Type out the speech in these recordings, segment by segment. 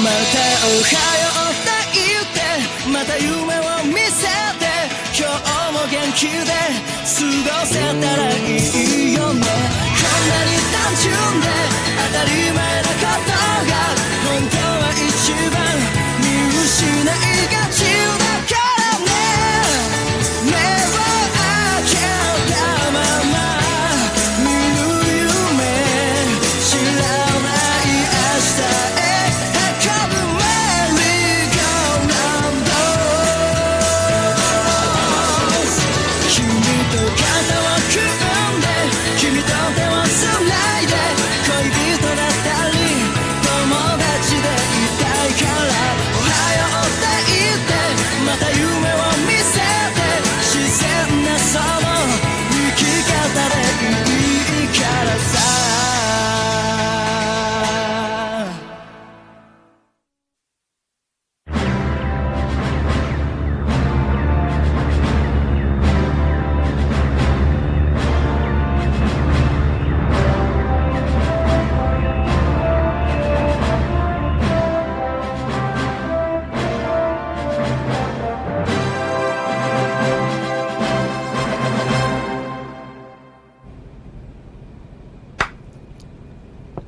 またおはようって言ってまた夢を見せて今日も元気で過ごせたらいいよねこんなに単純で当たり前なことが本当は一番見失いがちだからね目を開けたまま見る夢知らない明日へ運ぶメリーゴーラウンド君と肩を組んで君と手をつないで恋人だったり友達でいたいからおはようって言ってまた夢を見せて自然なその生き方でいいからさ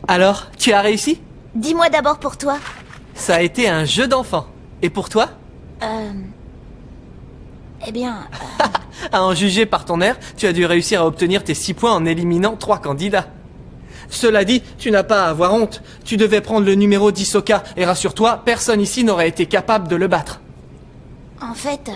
Alors, tu as réussi? Dis-moi d'abord pour toi. Ça a été un jeu d'enfant. Et pour toi? Eh bien... À en juger par ton air, tu as dû réussir à obtenir tes 6 points en éliminant 3 candidats. Cela dit, tu n'as pas à avoir honte. Tu devais prendre le numéro d'Hisoka, et rassure-toi, personne ici n'aurait été capable de le battre. En fait...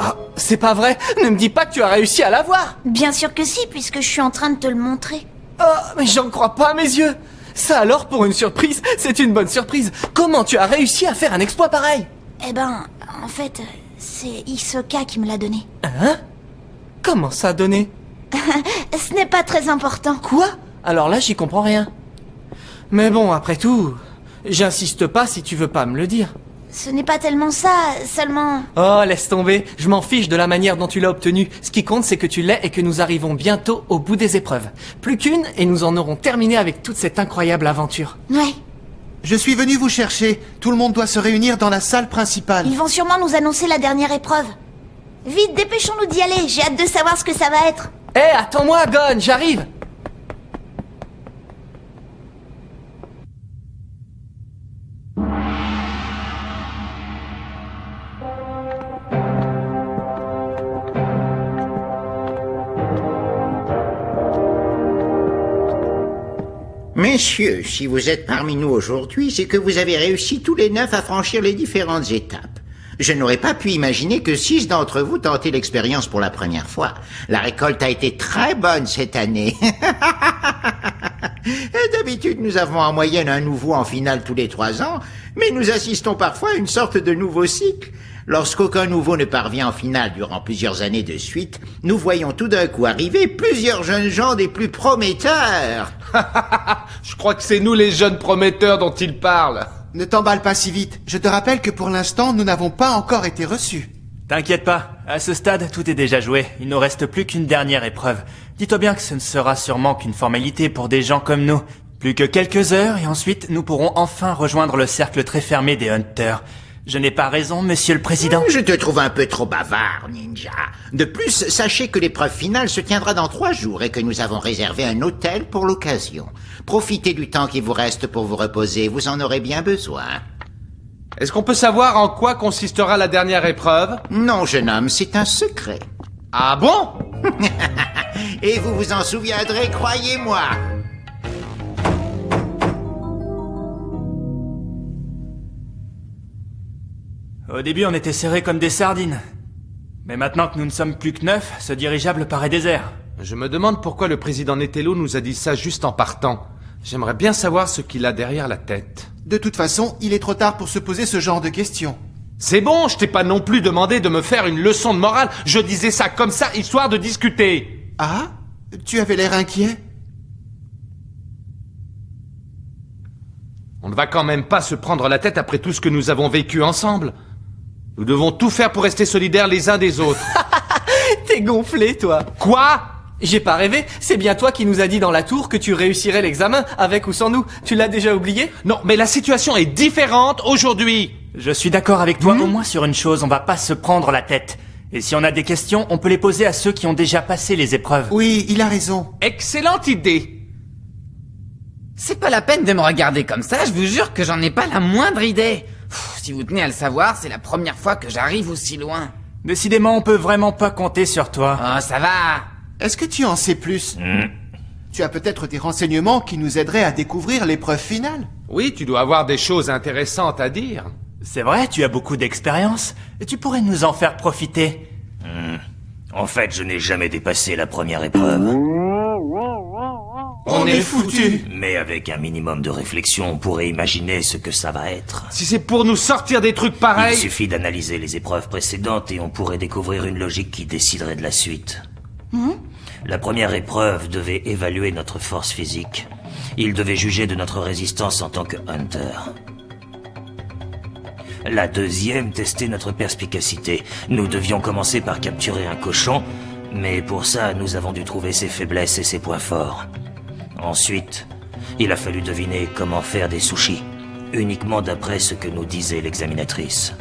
Ah, c'est pas vrai? Ne me dis pas que tu as réussi à l'avoir! Bien sûr que si, puisque je suis en train de te le montrer. Oh, mais j'en crois pas à mes yeux! Ça alors, pour une surprise, c'est une bonne surprise. Comment tu as réussi à faire un exploit pareil? Eh ben, en fait, c'est Hisoka qui me l'a donné. Hein? Comment ça donné? Ce n'est pas très important. Quoi? Alors là, j'y comprends rien. Mais bon, après tout, j'insiste pas si tu veux pas me le dire. Ce n'est pas tellement ça, seulement... Oh, laisse tomber, je m'en fiche de la manière dont tu l'as obtenu. Ce qui compte, c'est que tu l'aies et que nous arrivons bientôt au bout des épreuves. Plus qu'une, et nous en aurons terminé avec toute cette incroyable aventure. Ouais. Je suis venu vous chercher. Tout le monde doit se réunir dans la salle principale. Ils vont sûrement nous annoncer la dernière épreuve. Vite, dépêchons-nous d'y aller, j'ai hâte de savoir ce que ça va être. Hé, attends-moi, Gon, j'arrive! Messieurs, si vous êtes parmi nous aujourd'hui, c'est que vous avez réussi tous les 9 à franchir les différentes étapes. Je n'aurais pas pu imaginer que 6 d'entre vous tentaient l'expérience pour la première fois. La récolte a été très bonne cette année. D'habitude, nous avons en moyenne un nouveau en finale tous les 3 ans, mais nous assistons parfois à une sorte de nouveau cycle. Lorsqu'aucun nouveau ne parvient en finale durant plusieurs années de suite, nous voyons tout d'un coup arriver plusieurs jeunes gens des plus prometteurs. Je crois que c'est nous les jeunes prometteurs dont il parle. Ne t'emballe pas si vite. Je te rappelle que pour l'instant, nous n'avons pas encore été reçus. T'inquiète pas, à ce stade, tout est déjà joué. Il ne reste plus qu'une dernière épreuve. Dis-toi bien que ce ne sera sûrement qu'une formalité pour des gens comme nous. Plus que quelques heures et ensuite nous pourrons enfin rejoindre le cercle très fermé des Hunters. Je n'ai pas raison, monsieur le président? Je te trouve un peu trop bavard, Ninja. De plus, sachez que l'épreuve finale se tiendra dans 3 jours et que nous avons réservé un hôtel pour l'occasion. Profitez du temps qui vous reste pour vous reposer, vous en aurez bien besoin. Est-ce qu'on peut savoir en quoi consistera la dernière épreuve? Non, jeune homme, c'est un secret. Ah bon? Et vous vous en souviendrez, croyez-moi. Au début, on était serrés comme des sardines. Mais maintenant que nous ne sommes plus que 9, ce dirigeable paraît désert. Je me demande pourquoi le président Netelo nous a dit ça juste en partant. J'aimerais bien savoir ce qu'il a derrière la tête. De toute façon, il est trop tard pour se poser ce genre de questions. C'est bon, je t'ai pas non plus demandé de me faire une leçon de morale. Je disais ça comme ça, histoire de discuter. Ah? Tu avais l'air inquiet? On ne va quand même pas se prendre la tête après tout ce que nous avons vécu ensemble. Nous devons tout faire pour rester solidaires les uns des autres. T'es gonflé, toi. Quoi? J'ai pas rêvé, c'est bien toi qui nous as dit dans la tour que tu réussirais l'examen, avec ou sans nous. Tu l'as déjà oublié? Non, mais la situation est différente aujourd'hui. Je suis d'accord avec toi, au moins sur une chose, on va pas se prendre la tête. Et si on a des questions, on peut les poser à ceux qui ont déjà passé les épreuves. Oui, il a raison. Excellente idée. C'est pas la peine de me regarder comme ça, je vous jure que j'en ai pas la moindre idée. Si vous tenez à le savoir, c'est la première fois que j'arrive aussi loin. Décidément, on peut vraiment pas compter sur toi. Oh, ça va. Est-ce que tu en sais plus? Tu as peut-être des renseignements qui nous aideraient à découvrir l'épreuve finale. Oui, tu dois avoir des choses intéressantes à dire. C'est vrai, tu as beaucoup d'expérience. Tu pourrais nous en faire profiter. En fait, je n'ai jamais dépassé la première épreuve. On est foutus. Mais avec un minimum de réflexion, on pourrait imaginer ce que ça va être. Si c'est pour nous sortir des trucs Il pareils... suffit d'analyser les épreuves précédentes et on pourrait découvrir une logique qui déciderait de la suite. La première épreuve devait évaluer notre force physique. Il devait juger de notre résistance en tant que hunter. La deuxième testait notre perspicacité. Nous devions commencer par capturer un cochon, mais pour ça, nous avons dû trouver ses faiblesses et ses points forts. Ensuite, il a fallu deviner comment faire des sushis, uniquement d'après ce que nous disait l'examinatrice.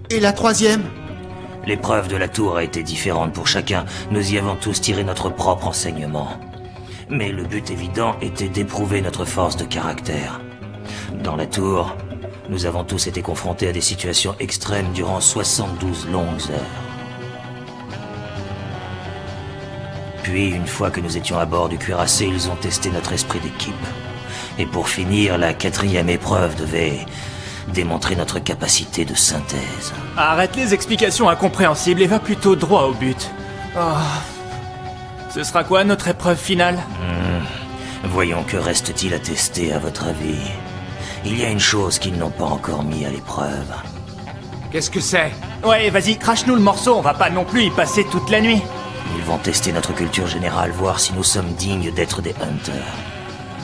Et la troisième? L'épreuve de la tour a été différente pour chacun. Nous y avons tous tiré notre propre enseignement. Mais le but évident était d'éprouver notre force de caractère. Dans la tour, nous avons tous été confrontés à des situations extrêmes durant 72 longues heures. Puis, une fois que nous étions à bord du cuirassé, ils ont testé notre esprit d'équipe. Et pour finir, la quatrième épreuve devait démontrer notre capacité de synthèse. Arrête les explications incompréhensibles et va plutôt droit au but. Ce sera quoi notre épreuve finale? Voyons, que reste-t-il à tester à votre avis? Il y a une chose qu'ils n'ont pas encore mis à l'épreuve. Qu'est-ce que c'est? Ouais, vas-y, crache-nous le morceau, on va pas non plus y passer toute la nuit. Ils vont tester notre culture générale, voir si nous sommes dignes d'être des hunters.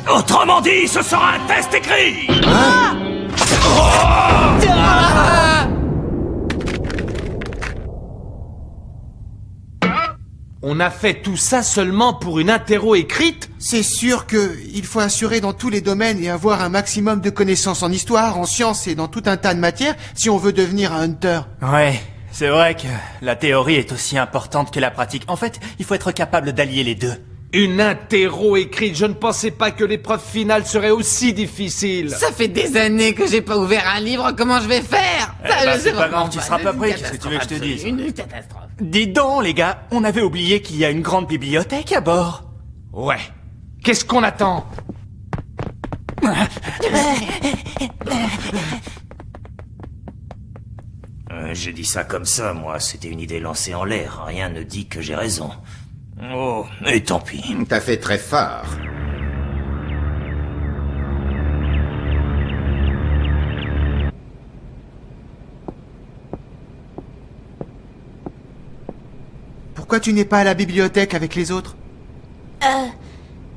Autrement dit, ce sera un test écrit! On a fait tout ça seulement pour une interro écrite? C'est sûr que il faut assurer dans tous les domaines et avoir un maximum de connaissances en histoire, en sciences et dans tout un tas de matières si on veut devenir un hunter. Ouais, c'est vrai que la théorie est aussi importante que la pratique. En fait, il faut être capable d'allier les deux. Une interro écrite, je ne pensais pas que l'épreuve finale serait aussi difficile. Ça fait des années que j'ai pas ouvert un livre, comment je vais faire? C'est pas grave, tu seras pas prêt, qu'est-ce que tu veux que je te dise? Une catastrophe. Dis donc, les gars, on avait oublié qu'il y a une grande bibliothèque à bord. Ouais. Qu'est-ce qu'on attend? J'ai dit ça comme ça, moi. C'était une idée lancée en l'air. Rien ne dit que j'ai raison. Oh, et tant pis. T'as fait très fort. Pourquoi tu n'es pas à la bibliothèque avec les autres?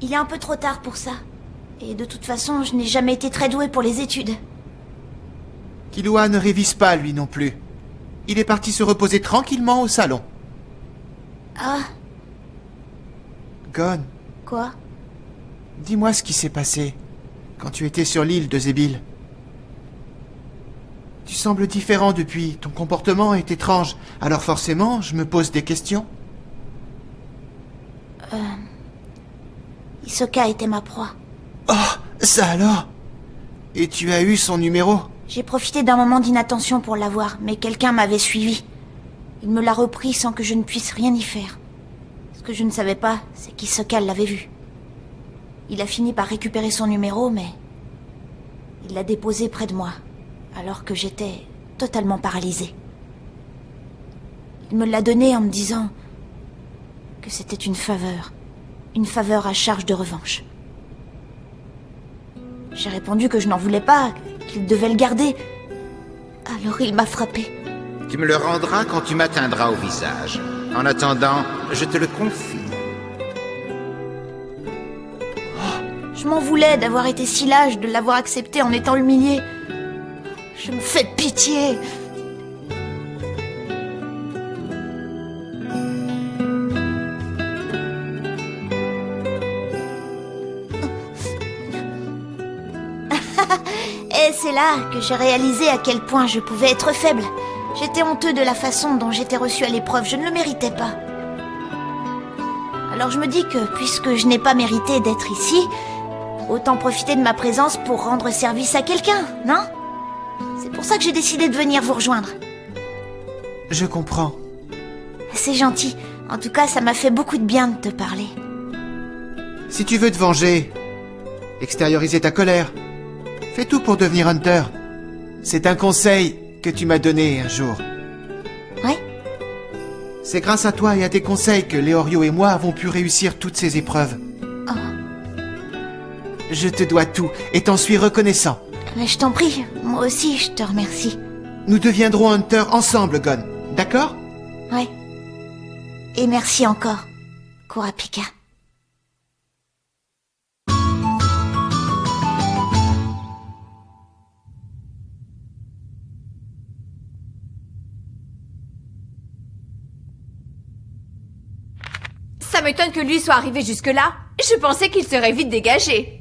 Il est un peu trop tard pour ça. Et de toute façon, je n'ai jamais été très douée pour les études. Killua ne révise pas, lui non plus. Il est parti se reposer tranquillement au salon. Ah, Gon, quoi? dis-moi ce qui s'est passé quand tu étais sur l'île de Zébil. Tu sembles différent depuis, ton comportement est étrange, alors forcément, je me pose des questions. Hisoka était ma proie. Oh, ça alors? Et tu as eu son numéro? J'ai profité d'un moment d'inattention pour l'avoir, mais quelqu'un m'avait suivi. Il me l'a repris sans que je ne puisse rien y faire. Ce que je ne savais pas, c'est qu'Hisoka l'avait vu. Il a fini par récupérer son numéro, mais il l'a déposé près de moi, alors que j'étais totalement paralysée. Il me l'a donné en me disant que c'était une faveur à charge de revanche. J'ai répondu que je n'en voulais pas, qu'il devait le garder. Alors il m'a frappé. Tu me le rendras quand tu m'atteindras au visage. En attendant, je te le confie. Je m'en voulais d'avoir été si lâche, de l'avoir accepté en étant humiliée. Je me fais pitié. c'est là que j'ai réalisé à quel point je pouvais être faible. J'étais honteux de la façon dont j'étais reçu à l'épreuve, je ne le méritais pas. Alors je me dis que, puisque je n'ai pas mérité d'être ici, autant profiter de ma présence pour rendre service à quelqu'un, non? C'est pour ça que j'ai décidé de venir vous rejoindre. Je comprends. C'est gentil. En tout cas, ça m'a fait beaucoup de bien de te parler. Si tu veux te venger, extérioriser ta colère, fais tout pour devenir Hunter. C'est un conseil que tu m'as donné un jour. Ouais? C'est grâce à toi et à tes conseils que Leorio et moi avons pu réussir toutes ces épreuves. Oh. Je te dois tout et t'en suis reconnaissant. Mais je t'en prie, moi aussi je te remercie. Nous deviendrons Hunter ensemble, Gon. D'accord? Ouais. Et merci encore, Kurapika. Ça m'étonne que lui soit arrivé jusque-là. Je pensais qu'il serait vite dégagé.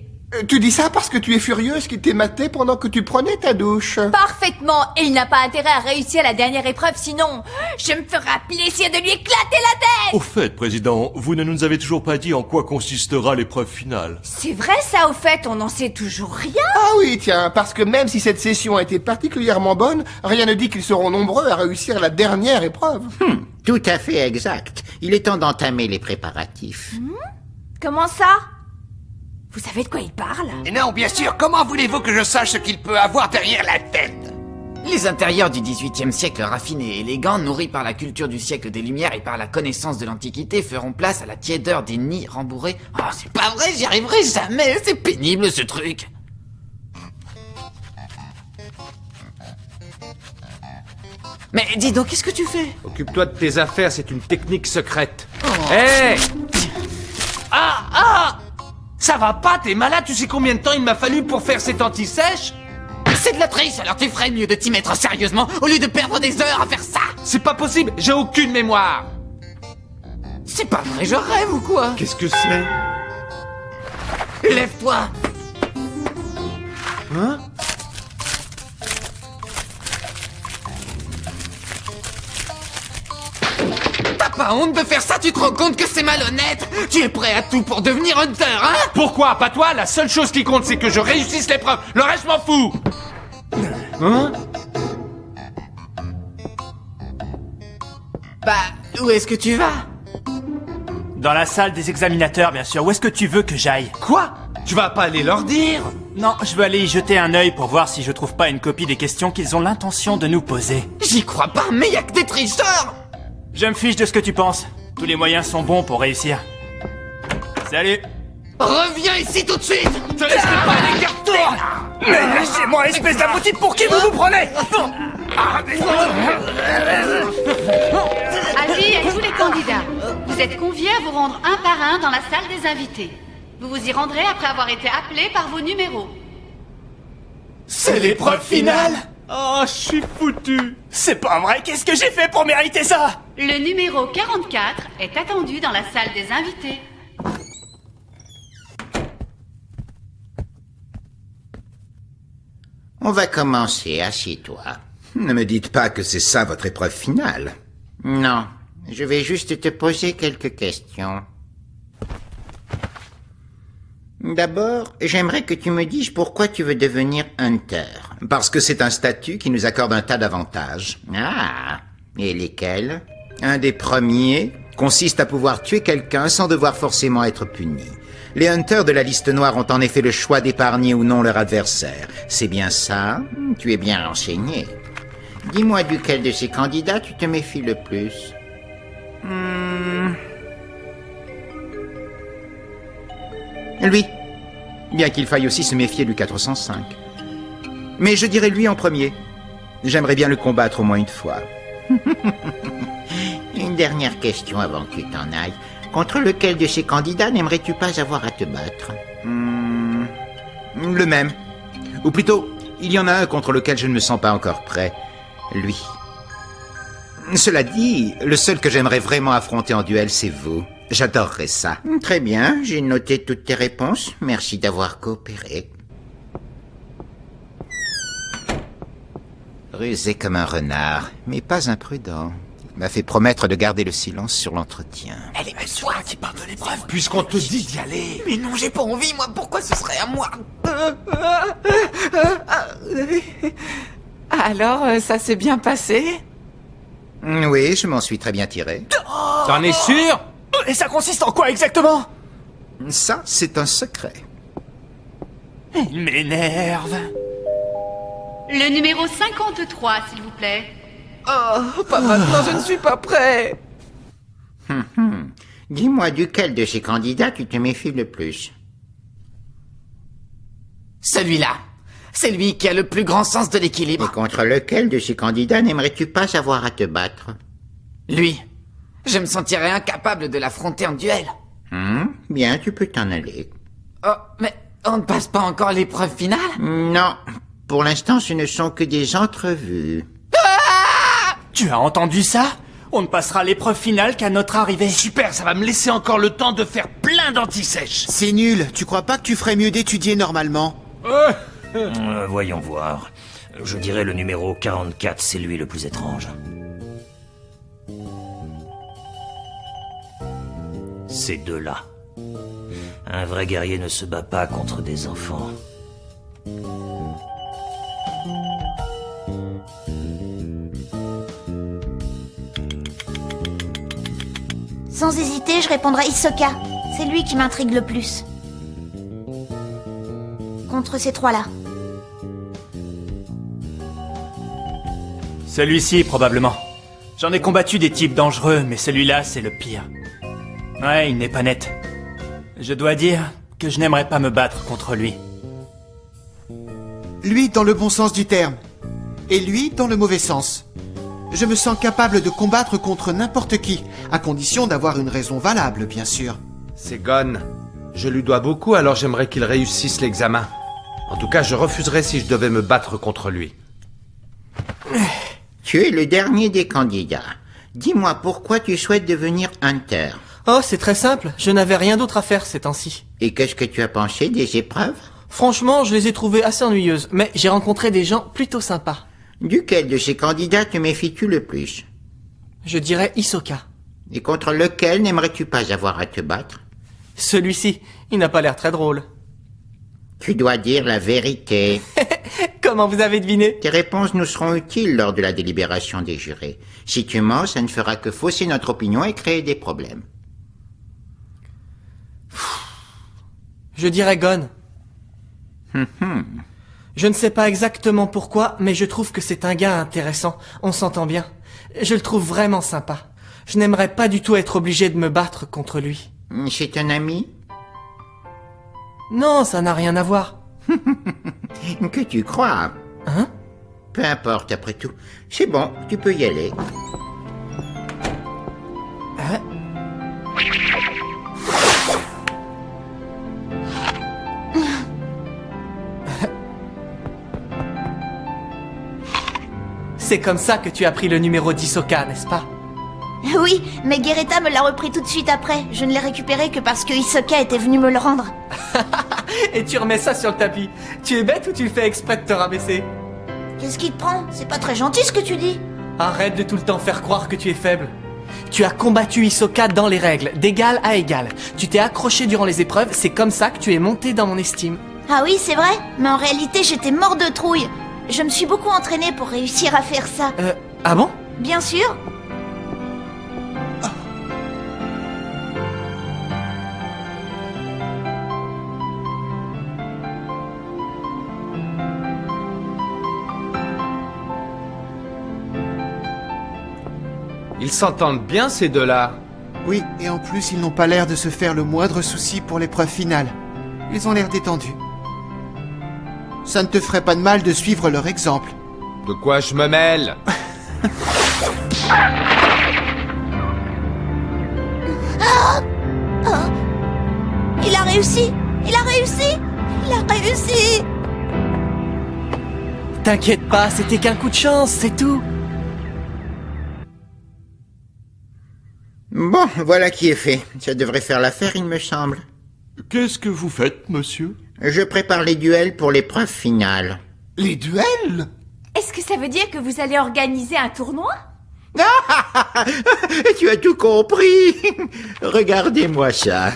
Tu dis ça parce que tu es furieuse qu'il t'ait maté pendant que tu prenais ta douche. Parfaitement. Et il n'a pas intérêt à réussir la dernière épreuve, sinon je me ferai plaisir de lui éclater la tête. Au fait, Président, vous ne nous avez toujours pas dit en quoi consistera l'épreuve finale. C'est vrai ça, au fait, on n'en sait toujours rien. Ah oui, tiens, parce que même si cette session a été particulièrement bonne, rien ne dit qu'ils seront nombreux à réussir la dernière épreuve. Tout à fait exact. Il est temps d'entamer les préparatifs. Comment ça? Vous savez de quoi il parle? Non, bien sûr, comment voulez-vous que je sache ce qu'il peut avoir derrière la tête? Les intérieurs du XVIIIe siècle raffinés et élégants, nourris par la culture du siècle des Lumières et par la connaissance de l'Antiquité, feront place à la tiédeur des nids rembourrés. Oh, c'est pas vrai, j'y arriverai jamais, c'est pénible ce truc. Mais dis donc, qu'est-ce que tu fais? Occupe-toi de tes affaires, c'est une technique secrète. Hé Ah Ça va pas, t'es malade, tu sais combien de temps il m'a fallu pour faire cette anti-sèche? C'est de la triche, alors tu ferais mieux de t'y mettre sérieusement au lieu de perdre des heures à faire ça. C'est pas possible, j'ai aucune mémoire. C'est pas vrai, je rêve ou quoi? Qu'est-ce que c'est? Lève-toi. Hein? T'as pas honte de faire ça? Tu te rends compte que c'est malhonnête? Tu es prêt à tout pour devenir Hunter, hein? Pourquoi? Pas toi? La seule chose qui compte, c'est que je réussisse l'épreuve. Le reste, je m'en fous. Hein? Bah, où est-ce que tu vas? Dans la salle des examinateurs, bien sûr. Où est-ce que tu veux que j'aille? Quoi? Tu vas pas aller leur dire? Non, je veux aller y jeter un œil pour voir si je trouve pas une copie des questions qu'ils ont l'intention de nous poser. J'y crois pas, mais y a que des tricheurs! Je me fiche de ce que tu penses. Tous les moyens sont bons pour réussir. Salut! Reviens ici tout de suite! Te laisserai pas aller carton! Mais lâchez-moi, espèce d'abruti, pour qui vous vous prenez? Avis à tous les candidats. Vous êtes conviés à vous rendre un par un dans la salle des invités. Vous vous y rendrez après avoir été appelés par vos numéros. C'est l'épreuve finale! Oh, je suis foutu. C'est pas vrai, qu'est-ce que j'ai fait pour mériter ça? Le numéro 44 est attendu dans la salle des invités. On va commencer, assieds-toi. Ne me dites pas que c'est ça votre épreuve finale. Non, je vais juste te poser quelques questions. D'abord, j'aimerais que tu me dises pourquoi tu veux devenir Hunter. Parce que c'est un statut qui nous accorde un tas d'avantages. Ah, et lesquels? Un des premiers consiste à pouvoir tuer quelqu'un sans devoir forcément être puni. Les Hunters de la liste noire ont en effet le choix d'épargner ou non leur adversaire. C'est bien ça? Tu es bien renseigné. Dis-moi duquel de ces candidats tu te méfies le plus. Lui. Bien qu'il faille aussi se méfier du 405. Mais je dirais lui en premier. J'aimerais bien le combattre au moins une fois. Une dernière question avant que tu t'en ailles. Contre lequel de ces candidats n'aimerais-tu pas avoir à te battre? Le même. Ou plutôt, il y en a un contre lequel je ne me sens pas encore prêt. Lui. Cela dit, le seul que j'aimerais vraiment affronter en duel, c'est vous. J'adorerais ça. Très bien, j'ai noté toutes tes réponses. Merci d'avoir coopéré. Rusé comme un renard, mais pas imprudent. Il m'a fait promettre de garder le silence sur l'entretien. Elle est même toi qui parle de l'épreuve. Puisqu'on te dit d'y aller. Mais non, j'ai pas envie, moi. Pourquoi ce serait à moi? Alors, ça s'est bien passé? Oui, je m'en suis très bien tiré. T'en es sûr? Et ça consiste en quoi exactement? Ça, c'est un secret. Il m'énerve. Le numéro 53, s'il vous plaît. Oh, pas maintenant, je ne suis pas prêt. Dis-moi, duquel de ces candidats tu te méfies le plus? Celui-là. C'est lui qui a le plus grand sens de l'équilibre. Et contre lequel de ces candidats n'aimerais-tu pas avoir à te battre? Lui. Je me sentirais incapable de l'affronter en duel. Bien, tu peux t'en aller. Oh, mais on ne passe pas encore l'épreuve finale? Non, pour l'instant ce ne sont que des entrevues. Tu as entendu ça? On ne passera l'épreuve finale qu'à notre arrivée. Super, ça va me laisser encore le temps de faire plein d'antisèches. C'est nul, tu crois pas que tu ferais mieux d'étudier normalement? Voyons voir. Je dirais le numéro 44, c'est lui le plus étrange. Ces deux-là. Un vrai guerrier ne se bat pas contre des enfants. Sans hésiter, je répondrai Hisoka. C'est lui qui m'intrigue le plus. Contre ces trois-là. Celui-ci, probablement. J'en ai combattu des types dangereux, mais celui-là, c'est le pire. Ouais, il n'est pas net. Je dois dire que je n'aimerais pas me battre contre lui. Lui dans le bon sens du terme. Et lui dans le mauvais sens. Je me sens capable de combattre contre n'importe qui, à condition d'avoir une raison valable, bien sûr. C'est Gon. Je lui dois beaucoup, alors j'aimerais qu'il réussisse l'examen. En tout cas, je refuserais si je devais me battre contre lui. Tu es le dernier des candidats. Dis-moi pourquoi tu souhaites devenir Hunter. Oh, c'est très simple. Je n'avais rien d'autre à faire ces temps-ci. Et qu'est-ce que tu as pensé des épreuves? Franchement, je les ai trouvées assez ennuyeuses, mais j'ai rencontré des gens plutôt sympas. Duquel de ces candidats te méfies-tu le plus? Je dirais Hisoka. Et contre lequel n'aimerais-tu pas avoir à te battre? Celui-ci, il n'a pas l'air très drôle. Tu dois dire la vérité. Comment vous avez deviné? Tes réponses nous seront utiles lors de la délibération des jurés. Si tu mens, ça ne fera que fausser notre opinion et créer des problèmes. Je dirais Gon. Je ne sais pas exactement pourquoi, mais je trouve que c'est un gars intéressant. On s'entend bien. Je le trouve vraiment sympa. Je n'aimerais pas du tout être obligé de me battre contre lui. C'est un ami? Non, ça n'a rien à voir. Que tu crois? Hein? Peu importe, après tout. C'est bon, tu peux y aller. Hein? C'est comme ça que tu as pris le numéro d'Hisoka, n'est-ce pas? Oui, mais Guerretta me l'a repris tout de suite après. Je ne l'ai récupéré que parce que Hisoka était venu me le rendre. Et tu remets ça sur le tapis. Tu es bête ou tu le fais exprès de te rabaisser? Qu'est-ce qui te prend? C'est pas très gentil ce que tu dis. Arrête de tout le temps faire croire que tu es faible. Tu as combattu Hisoka dans les règles, d'égal à égal. Tu t'es accroché durant les épreuves, c'est comme ça que tu es monté dans mon estime. Ah oui, c'est vrai, mais en réalité j'étais mort de trouille. Je me suis beaucoup entraîné pour réussir à faire ça. Ah bon? Bien sûr. Ils s'entendent bien, ces deux-là. Oui, et en plus, ils n'ont pas l'air de se faire le moindre souci pour l'épreuve finale. Ils ont l'air détendus. Ça ne te ferait pas de mal de suivre leur exemple. De quoi je me mêle? Il a réussi! Il a réussi! Il a réussi! T'inquiète pas, c'était qu'un coup de chance, c'est tout. Bon, voilà qui est fait. Ça devrait faire l'affaire, il me semble. Qu'est-ce que vous faites, monsieur? Je prépare les duels pour l'épreuve finale. Les duels? Est-ce que ça veut dire que vous allez organiser un tournoi? Tu as tout compris. Regardez-moi ça.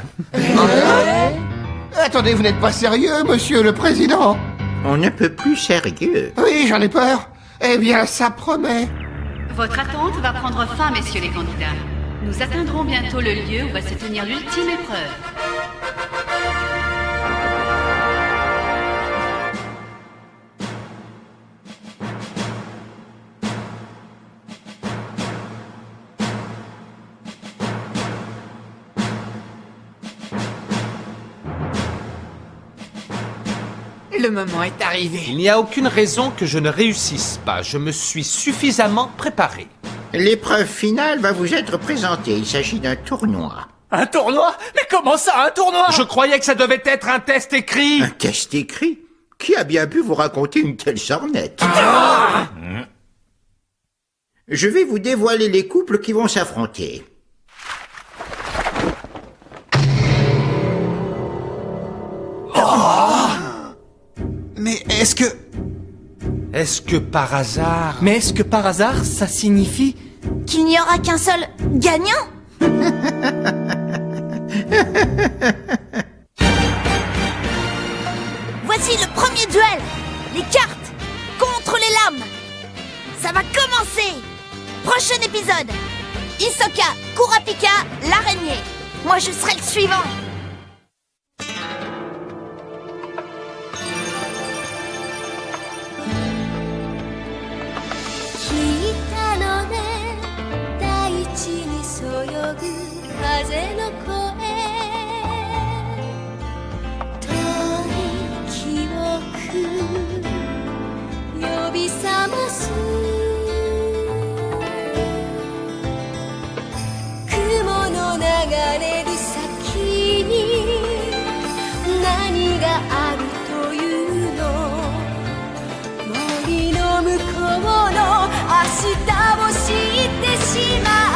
Attendez, vous n'êtes pas sérieux, monsieur le président? On ne peut plus sérieux. Oui, j'en ai peur. Eh bien, ça promet. Votre attente va prendre fin, messieurs les candidats. Nous atteindrons bientôt le lieu où va se tenir l'ultime épreuve. Le moment est arrivé. Il n'y a aucune raison que je ne réussisse pas. Je me suis suffisamment préparé. L'épreuve finale va vous être présentée. Il s'agit d'un tournoi. Un tournoi? Mais comment ça, un tournoi? Je croyais que ça devait être un test écrit. Un test écrit? Qui a bien pu vous raconter une telle sornette? Je vais vous dévoiler les couples qui vont s'affronter. Mais est-ce que... Est-ce que par hasard... Mais est-ce que par hasard, ça signifie... Qu'il n'y aura qu'un seul gagnant? Voici le premier duel. Les cartes contre les lames. Ça va commencer. Prochain épisode. Hisoka, Kurapika, l'araignée. Moi, je serai le suivant. Ashita を知ってしまう